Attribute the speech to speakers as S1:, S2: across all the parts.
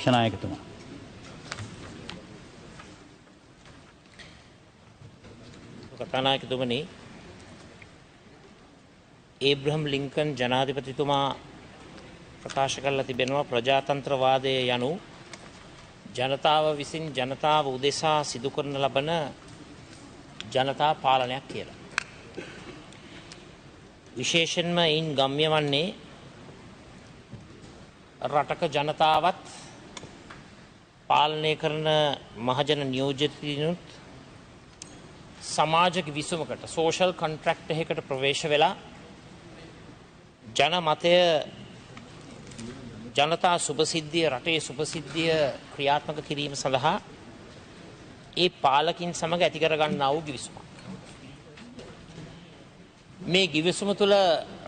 S1: විපක්ෂ නායකතුමා.
S2: කතානායකතුමනි, Abraham Lincoln ජනාධිපතිතුමා ප්‍රකාශ කරලා තිබෙනවා ප්‍රජාතන්ත්‍රවාදය යනු ජනතාව විසින් ජනතාව උදෙසා සිදු කරන ලබන ජනතා පාලනයක් කියලා. විශේෂයෙන්ම ඉන් ගම්‍ය වන්නේ රටක ජනතාවත් පාලනය කරන මහජන නියෝජිතයිනුත් සමාජික විසුමකට සෝෂල් කොන්ට්‍රැක්ට් එකකට ප්‍රවේශ වෙලා ජනමතය ජනතා සුභසිද්ධිය රටේ සුභසිද්ධිය ක්‍රියාත්මක කිරීම සඳහා ඒ පාලකින් සමග ඇති කර ගන්නා වූ ගිවිසුමක්. මේ ගිවිසුම තුළ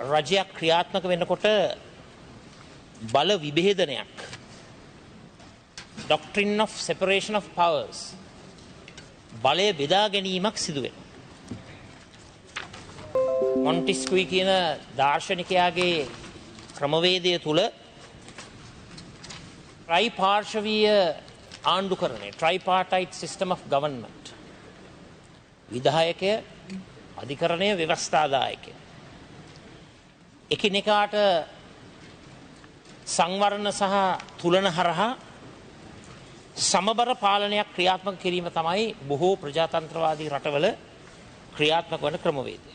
S2: රජයක් ක්‍රියාත්මක වෙනකොට බල විභේදනයක් doctrine of separation of powers බලය බෙදා ගැනීමක් සිදු වෙනවා. මොන්ටිස්ක්වී කියන දාර්ශනිකයාගේ ක්‍රමවේදය තුළ ත්‍රිපාර්ශවීය ආණ්ඩුකරණය tripartite system of government විධායකය අධිකරණය ව්‍යවස්ථාදායකය එකිනෙකාට සංවරණ සහ තුලන හරහා සමබර පාලනයක් ක්‍රියාත්මක කිරීම තමයි බොහෝ ප්‍රජාතන්ත්‍රවාදී රටවල ක්‍රියාත්මක වන ක්‍රමවේදය.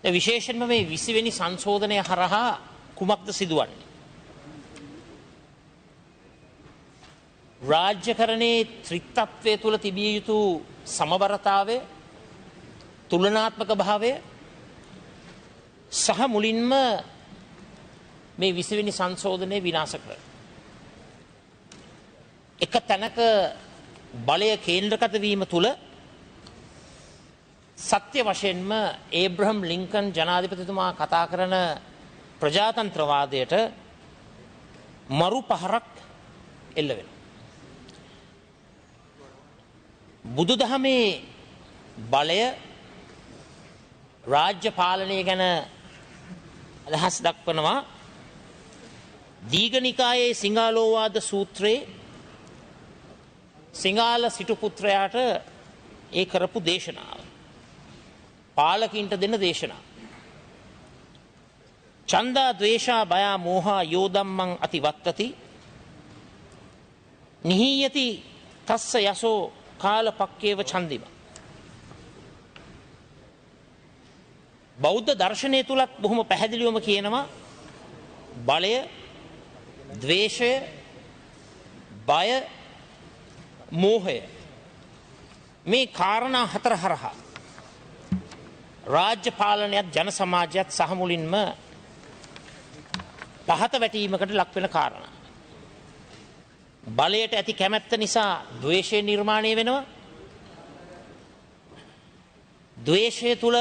S2: විශේෂයෙන්ම මේ 20 වෙනි සංශෝධනය හරහා කුමක්ද සිදුවන්නේ? රාජ්‍යකරණයේ ත්‍රිත්වය තුළ තිබිය යුතු සමබරතාවය, තුලනාත්මක භාවය සහ මුලින්ම මේ 20 වෙනි සංශෝධනය විනාශ කරනවා. එක තැනක බලය කේන්ද්‍රගත වීම තුළ සත්‍ය වශයෙන්ම ඒබ්‍රහම් ලින්කන් ජනාධිපතිතුමා කතා කරන ප්‍රජාතන්ත්‍රවාදයට මරු පහරක් එල්ල වෙනවා. බුදුදහමේ බලය රාජ්‍ය පාලනය ගැන අදහස් දක්වනවා දීඝනිකායේ සිංහලෝවාද සූත්‍රයේ සිංහල සිටු පුත්‍රයාට ඒ කරපු දේශනාව පාලකින්ට දෙන දේශනාව. ඡන්දා ද්වේෂා භයා මෝහා යෝදම්මං අතිවත්තති නිහීයති තස්ස යසෝ කාලපක්කේව ඡන්දිම. බෞද්ධ දර්ශනය තුලත් බොහොම පැහැදිලිවම කියනවා බලය, ද්වේෂය, බය, මෝහය මේ කාරණා හතර හරහා රාජ්‍ය පාලනයත් ජන සමාජයත් සහ මුලින්ම පහත වැටීමකට ලක් වෙන කාරණා. බලයට ඇති කැමැත්ත නිසා ද්වේෂය නිර්මාණය වෙනවා. ද්වේෂය තුල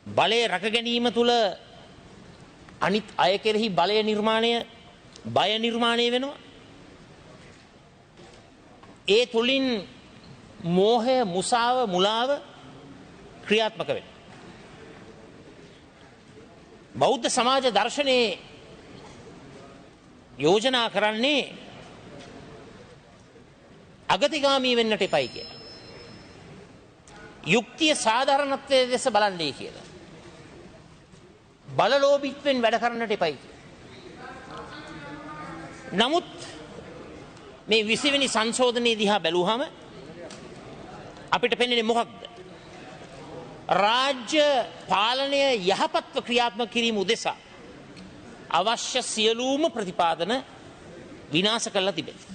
S2: බලය රැක ගැනීම තුල අනිත් අය කෙරෙහි බලය නිර්මාණය, බය නිර්මාණය වෙනවා. ඒ තුලින් මෝහය, මුසාව, මුලාව ක්‍රියාත්මක වෙනවා. බෞද්ධ සමාජ දර්ශනයේ යෝජනා කරන්නේ අගතිගාමී වෙන්නට එපයි කියලා. යුක්තිය සාධාරණත්වයේ දෙස බලන්නේ කියලා. බලලෝභීත්වයෙන් වැඩ කරන්නට එපයි කියලා. නමුත් මේ 20 වෙනි සංශෝධනයේ දිහා බැලුවහම අපිට පෙනෙන්නේ මොකක්ද? රාජ්‍ය පාලනය යහපත්ව ක්‍රියාත්මක කිරීම උදෙසා අවශ්‍ය සියලුම ප්‍රතිපාදන විනාශ කරලා තිබෙනවා.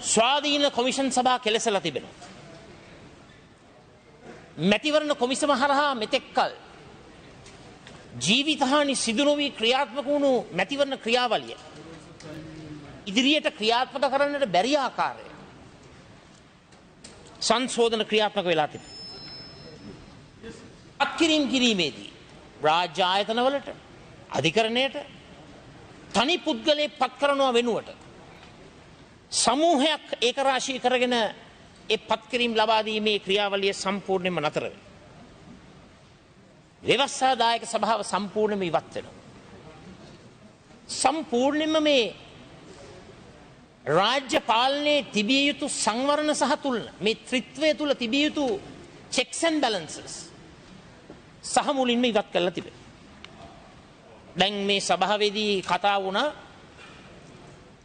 S2: ස්වාධීන කොමිෂන් සභා කෙලසලා තිබෙනවා. මැතිවරණ කොමිසම හරහා මෙතෙක්කල් ජීවිතහානි සිදු නොවී ක්‍රියාත්මක වුණු මැතිවරණ ක්‍රියාවලිය ඉදිරියට ක්‍රියාත්මක කරන්නට බැරි ආකාරය සංශෝධන ක්‍රියාත්මක වෙලා තිබෙනවා. අත්කිරීම් කිරීමේදී රාජ්‍ය ආයතනවලට, අධිකරණයට තනි පුද්ගලයෙක් පත් කරනවා වෙනුවට සමූහයක් ඒකරාශී කරගෙන ඒ පත්කිරීම් ලබා දීමේ ක්‍රියාවලිය සම්පූර්ණයෙන්ම නතර වෙනවා. ව්‍යවස්ථාදායක සභාව සම්පූර්ණයෙන්ම ඉවත් වෙනවා. සම්පූර්ණයෙන්ම මේ රාජ්‍ය පාලනයේ තිබිය යුතු සංවරණ සහ තුලන මේ ත්‍රිත්වය තුල තිබිය යුතු checks and balances සහ මුලින්ම ඉවත් කරලා තිබෙනවා. දැන් මේ සභාවේදී කතා වුණා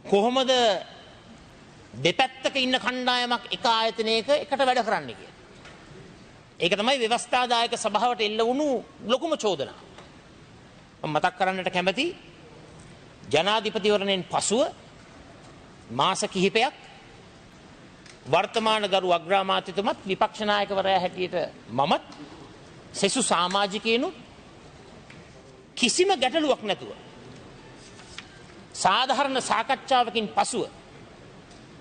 S2: කොහොමද දෙපැත්තක ඉන්න කණ්ඩායමක් එක ආයතනයක එකට වැඩ කරන්නේ කියලා. ඒක තමයි ව්‍යවස්ථාදායක සභාවට එල්ල වුණු ලොකුම චෝදනාව. මම මතක් කරන්නට කැමති ජනාධිපතිවරණයෙන් පසුව මාස කිහිපයක් වර්තමාන ගරු අග්‍රාමාත්‍යතුමත් විපක්ෂ නායකවරයා හැටියට මමත් සෙසු සමාජිකයනුත් කිසිම ගැටලුවක් නැතුව සාධාරණ සාකච්ඡාවකින් පසුව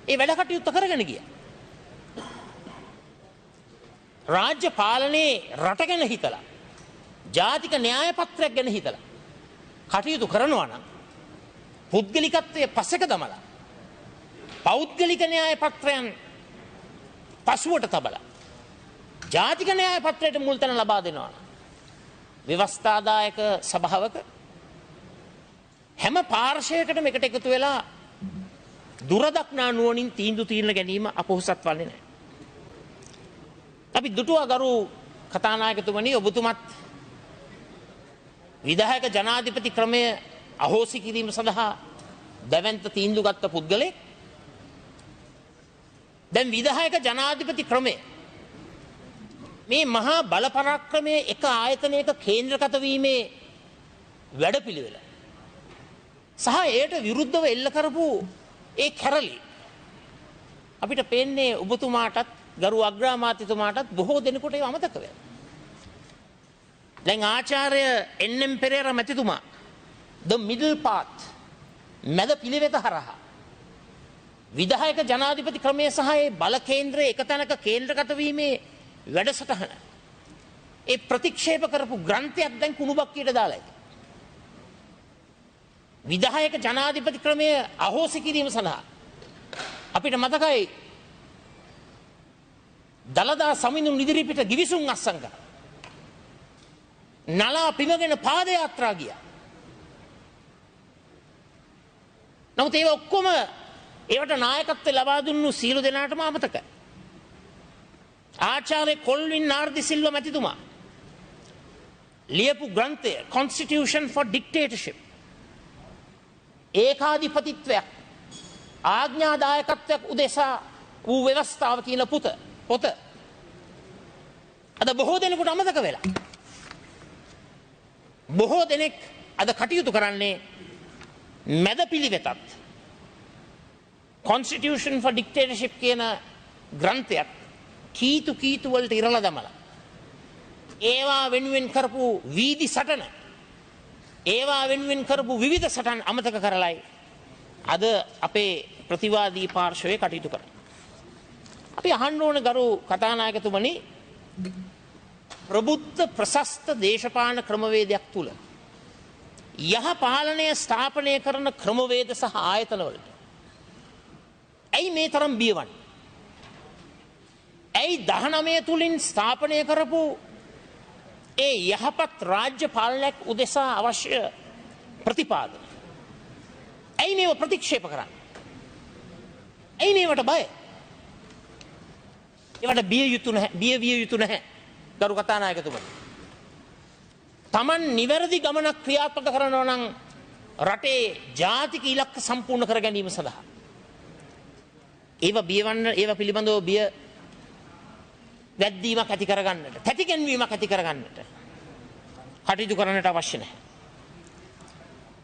S2: ඒ වැඩ කටයුත්ත කරගෙන ගියා. රාජ්‍ය පාලනයේ රට ගැන හිතලා ජාතික න්‍යාය පත්‍රයක් ගැන හිතලා කටයුතු කරනවා නම් පුද්ගලිකත්වයේ පසෙක දමලා පෞද්ගලික න්‍යාය පත්‍රයන් පසුවට තබලා ජාතික න්‍යාය පත්‍රයට මුල් තැන ලබා දෙනවා නම් ව්‍යවස්ථාදායක සභාවක හැම පාර්ශවයකටම එකට එකතු වෙලා දුරදක්නා නුවණින් තීන්දුව తీරන ගැනීම අපොහසත් වන්නේ නැහැ. අපි දුටුවා ගරු කතානායකතුමනි ඔබතුමත් විධායක ජනාධිපති ක්‍රමය අහෝසි කිරීම සඳහා දැවැන්ත තීන්දුව ගත්ත පුද්ගලෙක්. දැන් විධායක ජනාධිපති ක්‍රමය මේ මහා බල පරාක්‍රමයේ එක ආයතනයක කේන්ද්‍රගත වීමේ වැඩපිළිවෙල සහ ඒට විරුද්ධව එල්ල කරපු ඒ කැරලි අපිට පේන්නේ ඔබතුමාටත් ගරු අග්‍රාමාත්‍යතුමාටත් බොහෝ දෙනෙකුට ඒව අමතක වෙනවා. දැන් ආචාර්ය එන්.එම්. පෙරේරා මැතිතුමා the middle path මැද පිළිවෙත හරහා විධායක ජනාධිපති ක්‍රමය සහ ඒ බල කේන්ද්‍රයේ එක තැනක කේන්ද්‍රගත වීමේ වැඩසටහන ඒ ප්‍රතික්ෂේප කරපු ග්‍රන්ථයක් දැන් කුණුබක්කියට දාලා ඇති. විධායක ජනාධිපති ක්‍රමය අහෝසි කිරීම සඳහා අපිට මතකයි දලදා සමිඳුන් ඉදිරිපිට ගිවිසුම් අත්සන් කරා. නලා පිමගෙන පාද යාත්‍රා ගියා. නමුත් ඒව ඔක්කොම ඒවට නායකත්වය ලබා දුන්නු සීල දෙනාටම අමතකයි. ආචාර්ය කොල්වින් නාර්දි සිල්වා මැතිතුමා ලියපු ග්‍රන්ථය Constitution for Dictatorship ඒකාධිපතිත්වයක් ආඥාදායකත්වයක් උදෙසා වූ ව්‍යවස්ථාව කියන පොත අද බොහෝ දෙනෙකුට අමතක වෙලා. බොහෝ දෙනෙක් අද කටයුතු කරන්නේ මැද පිළිවෙතත් Constitution for Dictatorship කියන ග්‍රන්ථයක් කීතු වලට ඉරලා දමලා ඒවා වෙනුවෙන් කරපු වීදි සටන ඒවා වෙනුවෙන් කරපු විවිධ සටන් අමතක කරලයි අද අපේ ප්‍රතිවාදී පාර්ශවයේ කටයුතු කරන්නේ. අපි අහන්න ඕන ගරු කතානායකතුමනි ප්‍රබුද්ධ ප්‍රශස්ත දේශපාලන ක්‍රමවේදයක් තුල යහ පාලනය ස්ථාපනය කරන ක්‍රමවේද සහ ආයතනවලට ඇයි මේ තරම් බියවන්නේ? ඇයි 19 තුලින් ස්ථාපනය කරපු ඒ යහපත් රාජ්‍ය පාලනයක් උදෙසා අවශ්‍ය ප්‍රතිපාදන ඇයි මේව ප්‍රතික්ෂේප කරන්නේ? ඇයි මේවට බය? ඒවට බිය විය යුතු නැහැ ගරු කතානායකතුමනි. Taman නිවැරදි ගමනක් ක්‍රියාත්මක කරනවා නම් රටේ ජාතික ඉලක්ක සම්පූර්ණ කර ගැනීම සඳහා ඒව පිළිබඳව බිය වැද්දීමක් ඇති කරගන්නට තැතිගැන්වීමක් ඇති කරගන්නට කටයුතු කරන්නට අවශ්‍ය නැහැ.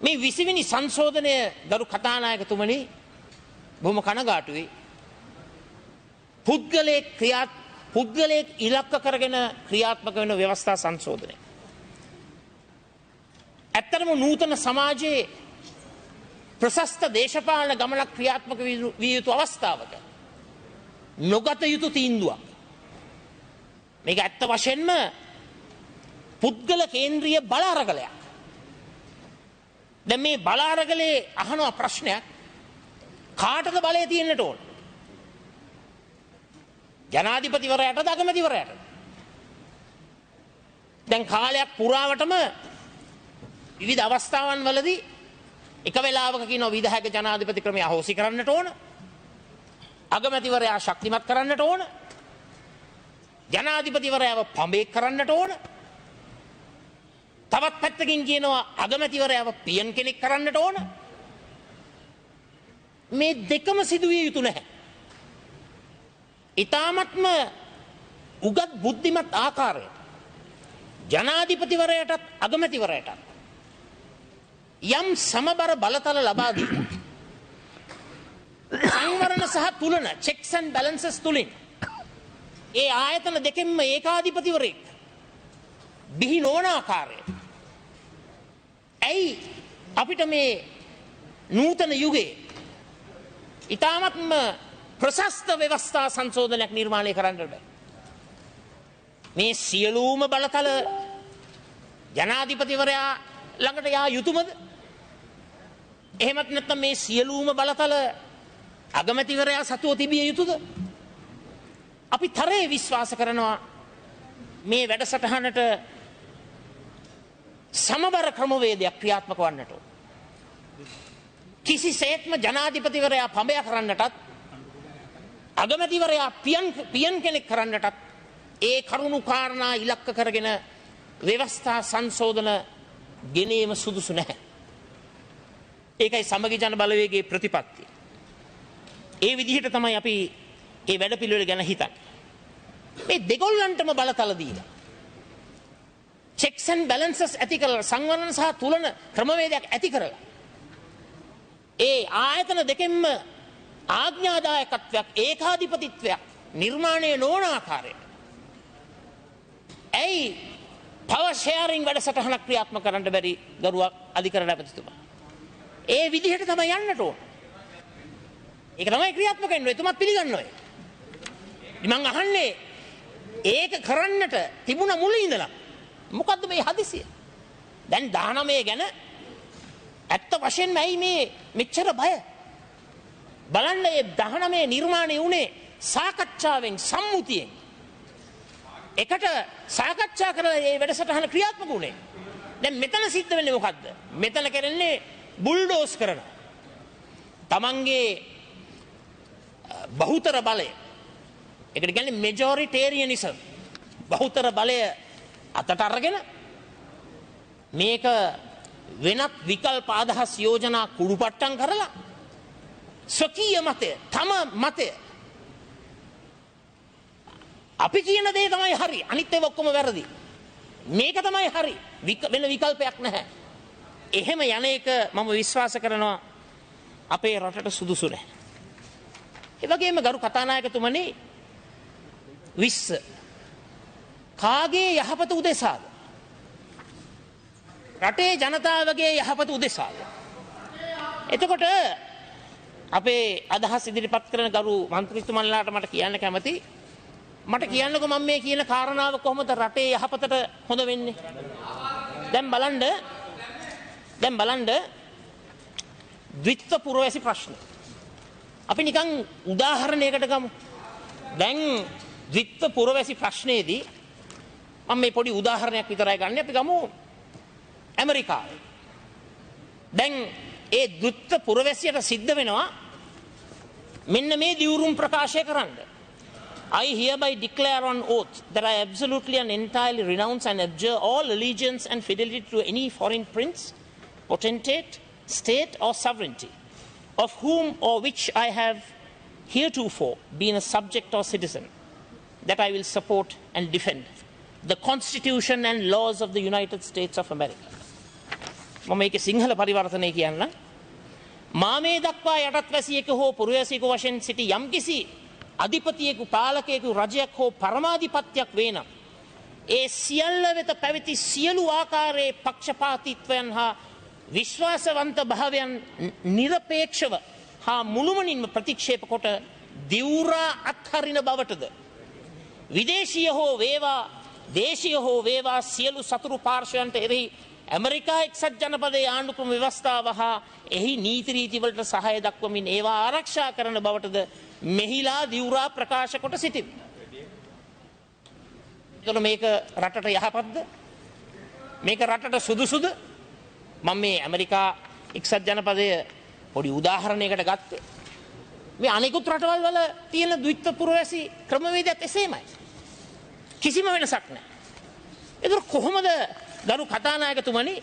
S2: මේ 20 වෙනි සංශෝධනය ගරු කතානායකතුමනි බොහොම කනගාටුයි. පුද්ගලයෙක් ඉලක්ක කරගෙන ක්‍රියාත්මක වෙන ව්‍යවස්ථා සංශෝධනය. ඇත්තටම නූතන සමාජයේ ප්‍රශස්ත දේශපාලන ගමනක් ක්‍රියාත්මක විය යුතු අවස්ථාවක නොගත යුතු තීන්දුවක්. මේක ඇත්ත වශයෙන්ම පුද්ගල කේන්ද්‍රීය බල අරගලයක්. දැන් මේ බල අරගලේ අහන ප්‍රශ්නයක් කාටද බලය තියෙන්නට ඕන? ජනාධිපතිවරයාටද අගමැතිවරයාටද? දැන් කාලයක් පුරාවටම විවිධ අවස්ථාවන් වලදී එක වෙලාවක කියනවා විධායක ජනාධිපති ක්‍රමය අහෝසි කරන්නට ඕන. අගමැතිවරයා ශක්තිමත් කරන්නට ඕන. ජනාධිපතිවරයාව පඹෙක් කරන්නට ඕන. තවත් පැත්තකින් කියනවා අගමැතිවරයාව පියන් කෙනෙක් කරන්නට ඕන. මේ දෙකම සිදුවිය යුතු නැහැ. ඊ타මත්ම උගත් බුද්ධිමත් ආකාරයට ජනාධිපතිවරයාටත් අගමැතිවරයාටත් යම් සමබර බලතල ලබා දීලා සංවරණ සහ තුලන checks and balances තුලින් ඒ ආයතන දෙකෙන්ම ඒකාධිපතිවරයෙක් බිහි නොවන ආකාරයට ඇයි අපිට මේ නූතන යුගයේ ඊ타මත්ම ප්‍රශස්ත ව්‍යවස්ථා සංශෝධනයක් නිර්මාණය කරන්න බෑ. මේ සියලුම බලතල ජනාධිපතිවරයා ළඟට යා යුතුයමද? එහෙමත් නැත්නම් මේ සියලුම බලතල අගමැතිවරයා සතුව තිබිය යුතුද? අපි තරයේ විශ්වාස කරනවා මේ වැඩසටහනට සමබර ක්‍රමවේදයක් ක්‍රියාත්මක වන්නට ඕන. කිසිසේත්ම ජනාධිපතිවරයා පඹය කරන්නටත් අගමැතිවරයා පියන් කෙනෙක් කරන්නටත් ඒ කරුණු කාරණා ඉලක්ක කරගෙන ව්‍යවස්ථා සංශෝධන ගෙනීම සුදුසු නැහැ. ඒකයි සමගි ජන බලවේගයේ ප්‍රතිපත්තිය. ඒ විදිහට තමයි අපි මේ වැඩපිළිවෙල ගැන හිතන්නේ. මේ දෙගොල්ලන්ටම බලතල දීලා checks and balances ඇති කරලා සංවරණ සහ තුලන ක්‍රමවේදයක් ඇති කරලා ඒ ආයතන දෙකෙන්ම ආඥාදායකත්වයක් ඒකාධිපතිත්වයක් නිර්මාණය නොවන ආකාරයට ඇයි පවර් ෂෙයාරින් වැඩසටහනක් ක්‍රියාත්මක කරන්න බැරි ගරුවක් අධිකරණ අපතිතුමා? ඒ විදිහට තමයි යන්නට ඕන. ඒක තමයි ක්‍රියාත්මක වෙන්නේ. එතුමත් පිළිගන්නවා. මම අහන්නේ ඒක කරන්නට තිබුණ මුලින් ඉඳලා මොකද්ද මේ හදිසිය? දැන් 19 ගැන ඇත්ත වශයෙන්ම ඇයි මේ මෙච්චර බය? බලන්න මේ 19 නිර්මාණය වුණේ සාකච්ඡාවෙන් සම්මුතියෙන්. එකට සාකච්ඡා කරලා මේ වැඩසටහන ක්‍රියාත්මක වුණේ. දැන් මෙතන සිද්ධ වෙන්නේ මොකද්ද? මෙතන කරන්නේ බුල්ඩෝස් කරන. තමන්ගේ බහුතර බලය. ඒකට කියන්නේ මෙජොරිටේරියනිසම්. බහුතර බලය අතට අරගෙන මේක වෙනත් විකල්ප අදහස් යෝජනා කුඩුපට්ටම් කරලා ස්වකීය මතය, තම මතය අපි කියන දේ තමයි හරි. අනිත් ඒවා ඔක්කොම වැරදි. මේක තමයි හරි. වෙන විකල්පයක් නැහැ. එහෙම යන එක මම විශ්වාස කරනවා අපේ රටට සුදුසු නැහැ. ඒ වගේම ගරු කතානායකතුමනි 20 කාගේ යහපත උදෙසාද? රටේ ජනතාවගේ යහපත උදෙසාද? එතකොට අපේ අදහස් ඉදිරිපත් කරන ගරු මන්ත්‍රීතුමන්ලාට මට කියන්න කැමති මට කියන්නකෝ මම මේ කියන කාරණාව කොහොමද රටේ යහපතට හොඳ වෙන්නේ? දැන් බලන්න ද්විත්ව පුරවැසි ප්‍රශ්න. අපි නිකන් උදාහරණයකට ගමු. දැන් ද්විත්ව පුරවැසි ප්‍රශ්නයේදී මම මේ පොඩි උදාහරණයක් විතරයි ගන්න. අපි ගමු ඇමරිකාවේ. දැන් ඒ ද්විත්ව පුරවැසියට සිද්ධ වෙනවා මෙන්න මේ දිවුරුම් ප්‍රකාශය කරන්න. I hereby declare on oath that I absolutely and entirely renounce and abjure all allegiance and fidelity to any foreign prince, potentate, state or sovereignty, of whom or which I have heretofore been a subject or citizen, that I will support and defend the Constitution and laws of the United States of America. මම මේකේ සිංහල පරිවර්තනය කියන්න. මා මේ දක්වා යටත් වැසියෙකු හෝ පුරවැසියෙකු වශයෙන් සිටි යම්කිසි අධිපතියෙකු පාලකයෙකු රජයක් හෝ පරමාධිපත්‍යයක් වේ නම් ඒ සියල්ල වෙත පැවති සියලු ආකාරයේ පක්ෂපාතීත්වයන් හා විශ්වාසවන්ත භාවයන් නිරපේක්ෂව හා මුළුමනින්ම ප්‍රතික්ෂේප කොට දිවුරා අත්හරින බවටද විදේශීය හෝ වේවා දේශීය හෝ වේවා සියලු සතුරු පාර්ශවයන්ට එරෙහි ඇමරිකා එක්සත් ජනපදයේ ආණ්ඩුක්‍රම ව්‍යවස්ථාව හා එහි නීති රීතිවලට සහාය දක්වමින් ඒවා ආරක්ෂා කරන බවටද මෙහිලා දිවුරා ප්‍රකාශ කොට සිටිමි. එතකොට මේක රටට යහපත්ද? මේක රටට සුදුසුද? මම මේ ඇමරිකා එක්සත් ජනපදය පොඩි උදාහරණයකට ගත්තේ. මේ අනෙකුත් රටවල් වල තියෙන ද්විත්ව පුරවැසි ක්‍රමවේදයත් එසේමයි. කිසිම වෙනසක් නැහැ. ඒතර කොහොමද ගරු කතානායකතුමනි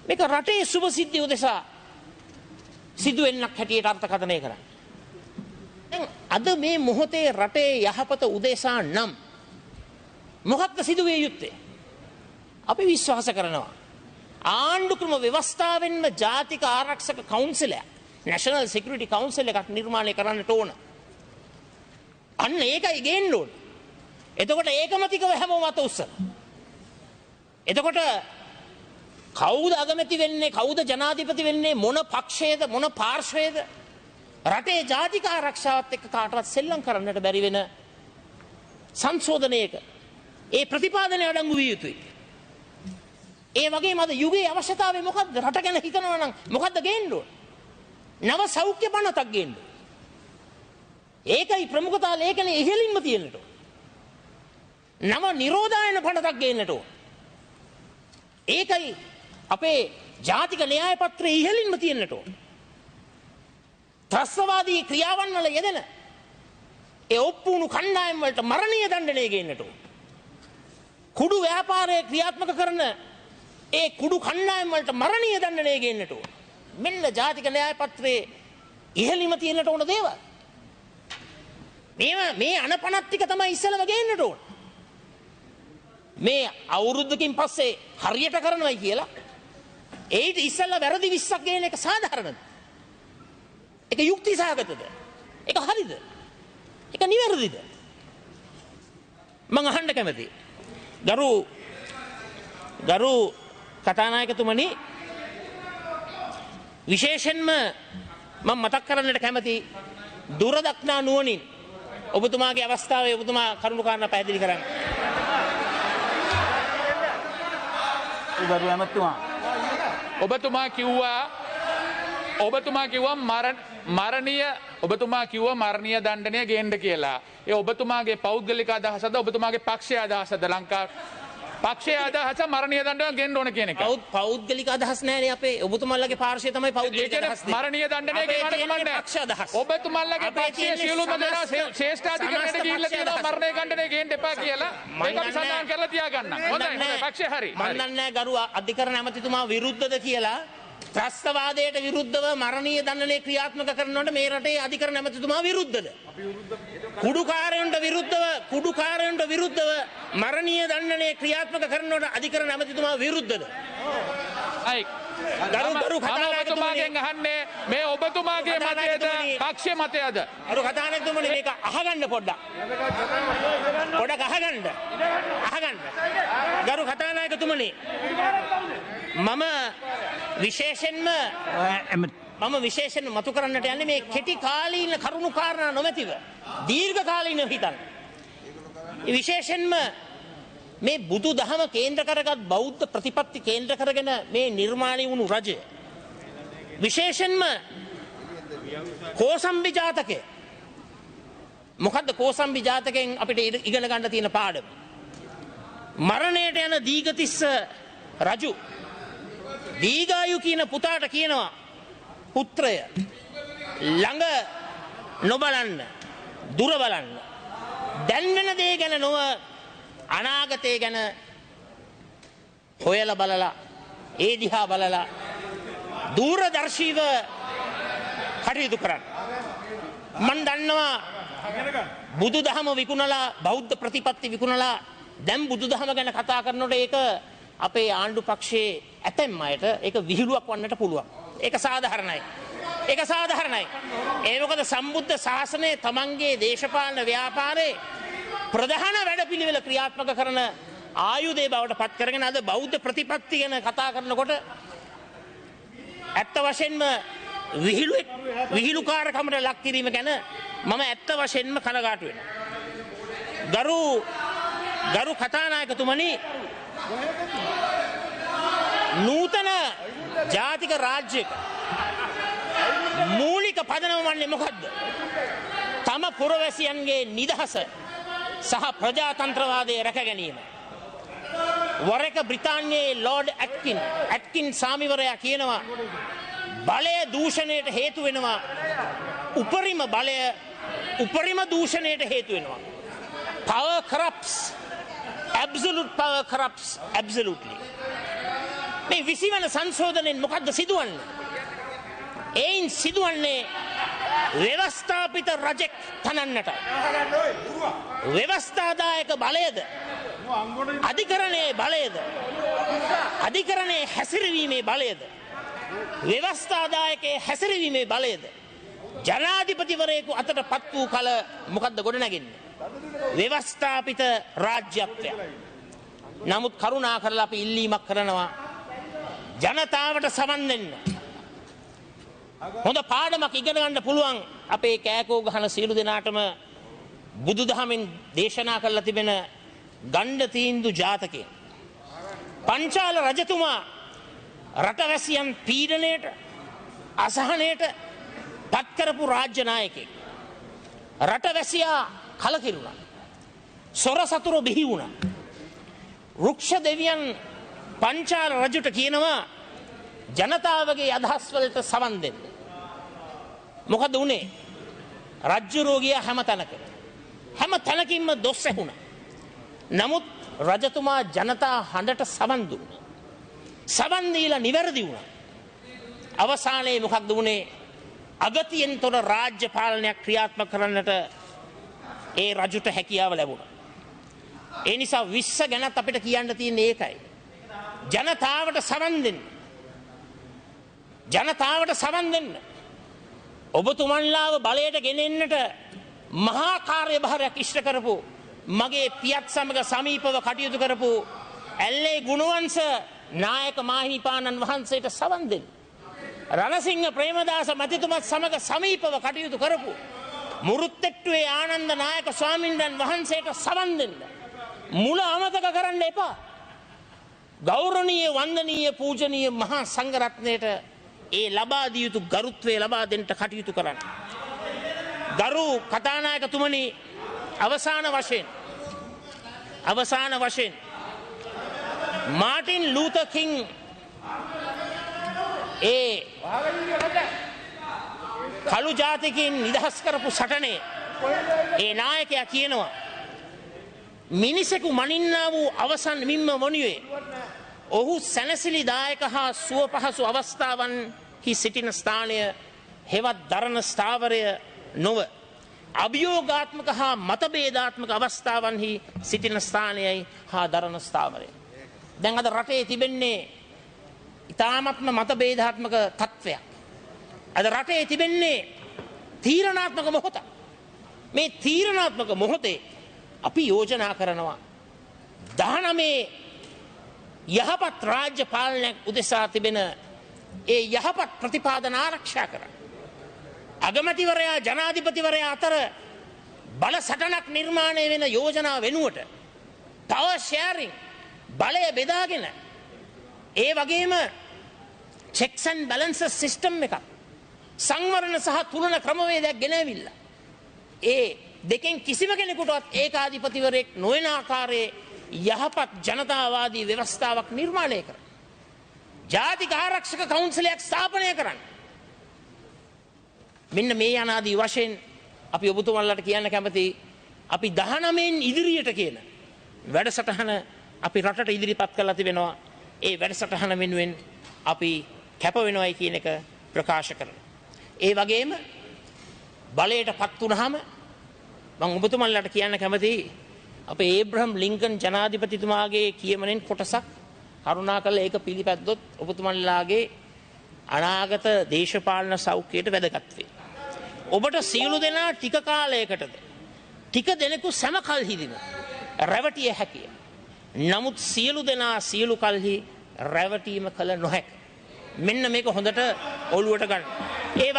S2: මේක රටේ සුබ සිද්ධිය උදෙසා සිදුවෙන්නක් හැටියට අර්ථකථනය කරන්නේ? දැන් අද මේ මොහොතේ රටේ යහපත උදෙසා නම් මොකක්ද සිදුවිය යුත්තේ? අපි විශ්වාස කරනවා ආණ්ඩු ක්‍රම ව්‍යවස්ථාවෙන්ම ජාතික ආරක්ෂක කවුන්සිලයක් National Security Council එකක් නිර්මාණය කරන්නට ඕන. අන්න ඒකයි ගේන්න ඕන. එතකොට ඒකමතිකව හැමෝම අත උස්සන. එතකොට කවුද අගමැති වෙන්නේ, කවුද ජනාධිපති වෙන්නේ, මොන පක්ෂයේද, මොන පාර්ශ්වයේද, රටේ ජාතික ආරක්ෂාවත් එක්ක කාටවත් සෙල්ලම් කරන්නට බැරි වෙන සංශෝධනයක ඒ ප්‍රතිපාදනය අඩංගු විය යුතුයි. ඒ වගේම අද යුගයේ අවශ්‍යතාවය මොකද්ද? රට ගැන හිතනවා නම් මොකද්ද ගේන්න ඕන? නව සෞඛ්‍ය පනතක් ගේන්න. ඒකයි ප්‍රමුඛතා ලේඛනයේ ඉහළින්ම තියෙන්නට ඕන. නව නිරෝධායන පනතක් ගේන්නට ඕන. ඒකයි අපේ ජාතික න්‍යාය පත්‍රයේ ඉහළින්ම තියෙන්නට ඕන. ත්‍රස්තවාදී ක්‍රියාවන් වල යෙදෙන ඒ ඔප්පුණු කණ්ඩායම් වලට මරණීය දඬුවමක් ගේන්නට ඕන. කුඩු ව්‍යාපාරයේ ක්‍රියාත්මක කරන ඒ කුඩු කණ්ඩායම් වලට මරණීය දඬුවමක් ගේන්නට ඕන. මෙන්න ජාතික න්‍යාය පත්‍රයේ ඉහළින්ම තියෙන්නට ඕන දේවල්. මේ අනපනත් ටික තමයි ඉස්සෙල්ලම ගේන්නට ඕන. මේ අවුරුද්දකින් පස්සේ හරියට කරනවයි කියලා ඒට ඉස්සෙල්ලා වැරදි 20ක් ගේන එක සාධාරණද? ඒක යුක්ති සහගතද? ඒක හරිද? ඒක නිවැරදිද? මම අහන්න කැමතියි. ගරු කතානායකතුමනි, විශේෂයෙන්ම මම මතක් කරන්නට කැමති දුරදක්නා නුවණින් ඔබතුමාගේ අවස්ථාවේ ඔබතුමා කරුණු කාරණා පැහැදිලි කරන්න.
S1: ඔබතුමා කිව්වා මරණීය දණ්ඩනය ගේන්න කියලා. ඒ ඔබතුමාගේ පෞද්ගලික අදහසද ඔබතුමාගේ පක්ෂයේ අදහසද? ලංකා පක්ෂයේ අදහස මරණීය දණ්ඩනය ගේන්න ඕන කියන එක.
S2: පෞද්ගලික අදහස් නෑනේ අපේ. ඔබතුමාලගේ පාර්ශ්වය තමයි පෞද්ගලික අදහස්.
S1: මරණීය දණ්ඩනය ගේන්න කමන්නේ.
S2: පක්ෂ අදහස්.
S1: ඔබතුමාලගේ පක්ෂයේ සියලුම දෙනා ශ්‍රේෂ්ඨාධිකරණයට ගිහිල්ලා තියෙනවා මරණීය දණ්ඩනය ගේන්න එපා කියලා. ඒක අපි සඳහන් කරලා තියාගන්න. හොඳයි පක්ෂය හරි.
S2: මම දන්නේ ගරු අධිකරණ ඇමතිතුමා විරුද්ධද කියලා. ත්‍රස්තවාදයට විරුද්ධව මරණීය දණ්ඩනය ක්‍රියාත්මක කරනකොට මේ රටේ අධිකරණ ඇමතිතුමා විරුද්ධද? කුඩුකාරයන්ට විරුද්ධව මරණීය දණ්ඩනය ක්‍රියාත්මක කරනකොට අධිකරණ ඇමතිතුමා විරුද්ධද?
S1: ගරු කතානායකතුමාගෙන් අහන්නේ මේ ඔබතුමාගේ මතයද පක්ෂ මතයද?
S2: ගරු කතානායකතුමනි මේක අහගන්න පොඩ්ඩක් අහගන්න. ගරු කතානායකතුමනි, මම විශේෂයෙන්ම මතු කරන්නට යන්නේ මේ කෙටි කාලීන කරුණු කාරණා නොමැතිව දීර්ඝ කාලීන හිතන්න. විශේෂයෙන්ම මේ බුදු දහම කේන්ද්‍ර කරගත් බෞද්ධ ප්‍රතිපත්ති කේන්ද්‍ර කරගෙන මේ නිර්මාණය වුණු රජය, විශේෂයෙන්ම කෝසම්බි ජාතකය. මොකද්ද කෝසම්බි ජාතකයෙන් අපිට ඉගෙන ගන්න තියෙන පාඩම? මරණයට යන දීඝතිස්ස රජු දීඝායු කියන පුතාට කියනවා, පුත්‍රය ළඟ නොබලන්න, දුර බලන්න. දැන් වෙන දේ ගැන නොව අනාගතය ගැන හොයලා බලලා, ඒ දිහා බලලා දූරදර්ශීව කටයුතු කරන්න. මන් දන්නවා බුදු දහම විකුණලා, බෞද්ධ ප්‍රතිපත්ති විකුණලා දැන් බුදු දහම ගැන කතා කරනකොට ඒක අපේ ආණ්ඩු පක්ෂයේ ඇතැම් අයට ඒක විහිළුවක් වන්නට පුළුවන්. ඒක සාධාරණයි. ඒ මොකද සම්බුද්ධ ශාසනය තමන්ගේ දේශපාලන ව්‍යාපාරේ ප්‍රධාන වැඩපිළිවෙල ක්‍රියාත්මක කරන ආයුධය බවට පත් කරගෙන අද බෞද්ධ ප්‍රතිපත්ති ගැන කතා කරනකොට ඇත්ත වශයෙන්ම විහිළුකාරකමට ලක් කිරීම ගැන මම ඇත්ත වශයෙන්ම කනගාටු වෙනවා. ගරු කතානායකතුමනි, නූතන ජාතික රාජ්‍යයක මූලික පදනම වන්නේ මොකද්ද? තම පුරවැසියන්ගේ නිදහස සහ ප්‍රජාතන්ත්‍රවාදය රැක ගැනීම. වර එක බ්‍රිතාන්‍යයේ ලෝඩ් ඇට්කින් සාමිවරයා කියනවා බලය දූෂණයට හේතු වෙනවා උපරිම බලය උපරිම දූෂණයට හේතු වෙනවා. Power corrupts. Absolute power corrupts absolutely. මේ 20 වෙනි සංශෝධනයෙන් මොකද්ද සිදුවන්නේ? එයින් සිදුවන්නේ ව්‍යවස්ථාපිත රජෙක් තනන්නට. ව්‍යවස්ථාදායක බලයද අධිකරණයේ බලයද අධිකරණයේ හැසිරවීමේ බලයද ව්‍යවස්ථාදායකයේ හැසිරවීමේ බලයද ජනාධිපතිවරයෙකු අතට පත් වූ කල මොකද්ද ගොඩ නැගෙන්නේ? ව්‍යවස්ථාපිත රාජ්‍යත්වය. නමුත් කරුණා කරලා අපි ඉල්ලීමක් කරනවා ජනතාවට සමන් දෙන්න. හොඳ පාඩමක් ඉගෙන ගන්න පුළුවන් අපේ කෑකෝ ගහන සියලු දෙනාටම බුදුදහමෙන් දේශනා කරලා තිබෙන ගණ්ඩ තීන්දු ජාතකය. පංචාල රජතුමා රටවැසියන් පීඩනයට අසහනයට පත් කරපු රාජ්‍ය නායකයෙක්. රටවැසියා කලකිරුණා. සොර සතුරු බිහි වුණා. වෘක්ෂ දෙවියන් පංචාල රජුට කියනවා ජනතාවගේ අදහස් වලට සවන් දෙන්න. මොකද උනේ? රජ්ජුරුවෝ ගියා හැම තැනකින්ම දොස් ඇහුණා. නමුත් රජතුමා ජනතා හඬට සවන් දුන්නා. සවන් දීලා නිවැරදි වුණා. අවසානයේ මොකක්ද උනේ? අගතියෙන් තොර රාජ්‍ය පාලනයක් ක්‍රියාත්මක කරන්නට ඒ රජුට හැකියාව ලැබුණා. ඒ නිසා 20 ගැනත් අපිට කියන්න තියෙන්නේ ඒකයි. ජනතාවට සවන් දෙන්න. ජනතාවට සවන් දෙන්න. ඔබතුමන්ලාව බලයට ගෙනෙන්නට මහා කාර්යභාරයක් ඉෂ්ට කරපු මගේ පියත් සමග සමීපව කටයුතු කරපු ඇල්ලේ ගුණවංශ නායක මාහිමිපාණන් වහන්සේට සවන් දෙන්න. රණසිංහ ප්‍රේමදාස මැතිතුමත් සමග සමීපව කටයුතු කරපු මුරුත්තෙට්ටුවේ ආනන්ද නායක ස්වාමින්දන් වහන්සේට සවන් දෙන්න. මුල අමතක කරන්න එපා. ගෞරවනීය වන්දනීය පූජනීය මහා සංඝරත්නයට ඒ ලබා දිය යුතු ගරුත්වය ලබා දෙන්න කටයුතු කරන්න. ගරු කතානායකතුමනි, අවසාන වශයෙන් මාටින් ලූතර් කිං ඒ කළු ජාතිකයින් නිදහස් කරපු සටනේ ඒ නායකයා කියනවා මිනිසෙකු මනින්නා වූ අවසන් මින්ම වනුයේ ඔහු සැනසිලිදායක හා සුව පහසු අවස්ථාවන්හි සිටින ස්ථානය හෙවත් දරණ ස්ථාවරය නොව අභියෝගාත්මක හා මතභේදාත්මක අවස්ථාවන්හි සිටින ස්ථානයයි හා දරණ ස්ථාවරය. දැන් අද රටේ තිබෙන්නේ ඉතාමත්ම මතභේදාත්මක තත්ත්වයක්. අද රටේ තිබෙන්නේ තීරණාත්මක මොහොතක්. මේ තීරණාත්මක මොහොතේ අපි යෝජනා කරනවා 19 යහපත් රාජ්‍ය පාලනයක් උදෙසා තිබෙන ඒ යහපත් ප්‍රතිපාදන ආරක්ෂා කරන්න. අගමැතිවරයා ජනාධිපතිවරයා අතර බල සටනක් නිර්මාණය වෙන යෝජනා වෙනුවට power sharing බලය බෙදාගෙන ඒ වගේම checks and balances system එකක් සංවරණ සහ තුලන ක්‍රමවේදයක් ගෙනවිල්ලා ඒ දෙකෙන් කිසිම කෙනෙකුටවත් ඒකාධිපතිවරයෙක් නොවන ආකාරයේ යහපත් ජනතාවාදී ව්‍යවස්ථාවක් නිර්මාණය කරන්න. ජාතික ආරක්ෂක කවුන්සිලයක් ස්ථාපනය කරන්න. මෙන්න මේ අනාදී වශයෙන් අපි ඔබතුමන්ලාට කියන්න කැමති අපි 19න් ඉදිරියට කියන වැඩසටහන අපි රටට ඉදිරිපත් කරලා තිබෙනවා. ඒ වැඩසටහන වෙනුවෙන් අපි කැප වෙනවයි කියන එක ප්‍රකාශ කරනවා. ඒ වගේම බලයට පත් වුණාම මම ඔබතුමන්ලාට කියන්න කැමතියි අපේ ඒබ්‍රහම් ලින්කන් ජනාධිපතිතුමාගේ කියමනෙන් කොටසක් කරුණාකරලා ඒක පිළිපැද්දොත් ඔබතුමන්ලාගේ අනාගත දේශපාලන සෞඛ්‍යයට වැදගත් වේ. ඔබට සියලු දෙනා ටික කාලයකටද ටික දෙනෙකු සම කල්හිදීම රැවටිය හැකිය. නමුත් සියලු දෙනා සියලු කල්හි රැවටීම කළ නොහැක. මෙන්න මේක හොඳට ඔළුවට ගන්න. ඒ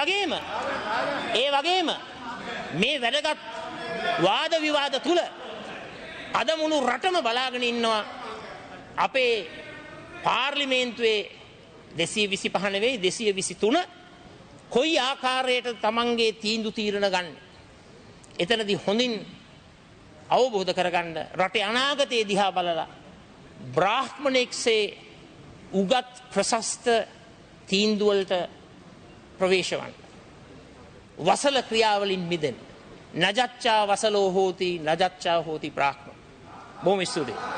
S2: වගේම මේ වැදගත් වාද විවාද තුල අද මුළු රටම බලාගෙන ඉන්නවා අපේ පාර්ලිමේන්තුවේ 225 නෙවෙයි 223 කොයි ආකාරයට තමන්ගේ තීන්දුව තීරණ ගන්න. එතනදී හොඳින් අවබෝධ කරගන්න රටේ අනාගතයේ දිහා බලලා බ්‍රාහ්මණයෙක්සේ උගත් ප්‍රශස්ත තීන්දුවලට ප්‍රවේශවන්න. වසල ක්‍රියාවලින් මිදෙන්. නජච්චා වසලෝ හෝති නජච්චා හෝති බ්‍රාහ්මණ. බොහොම ස්තුතියි.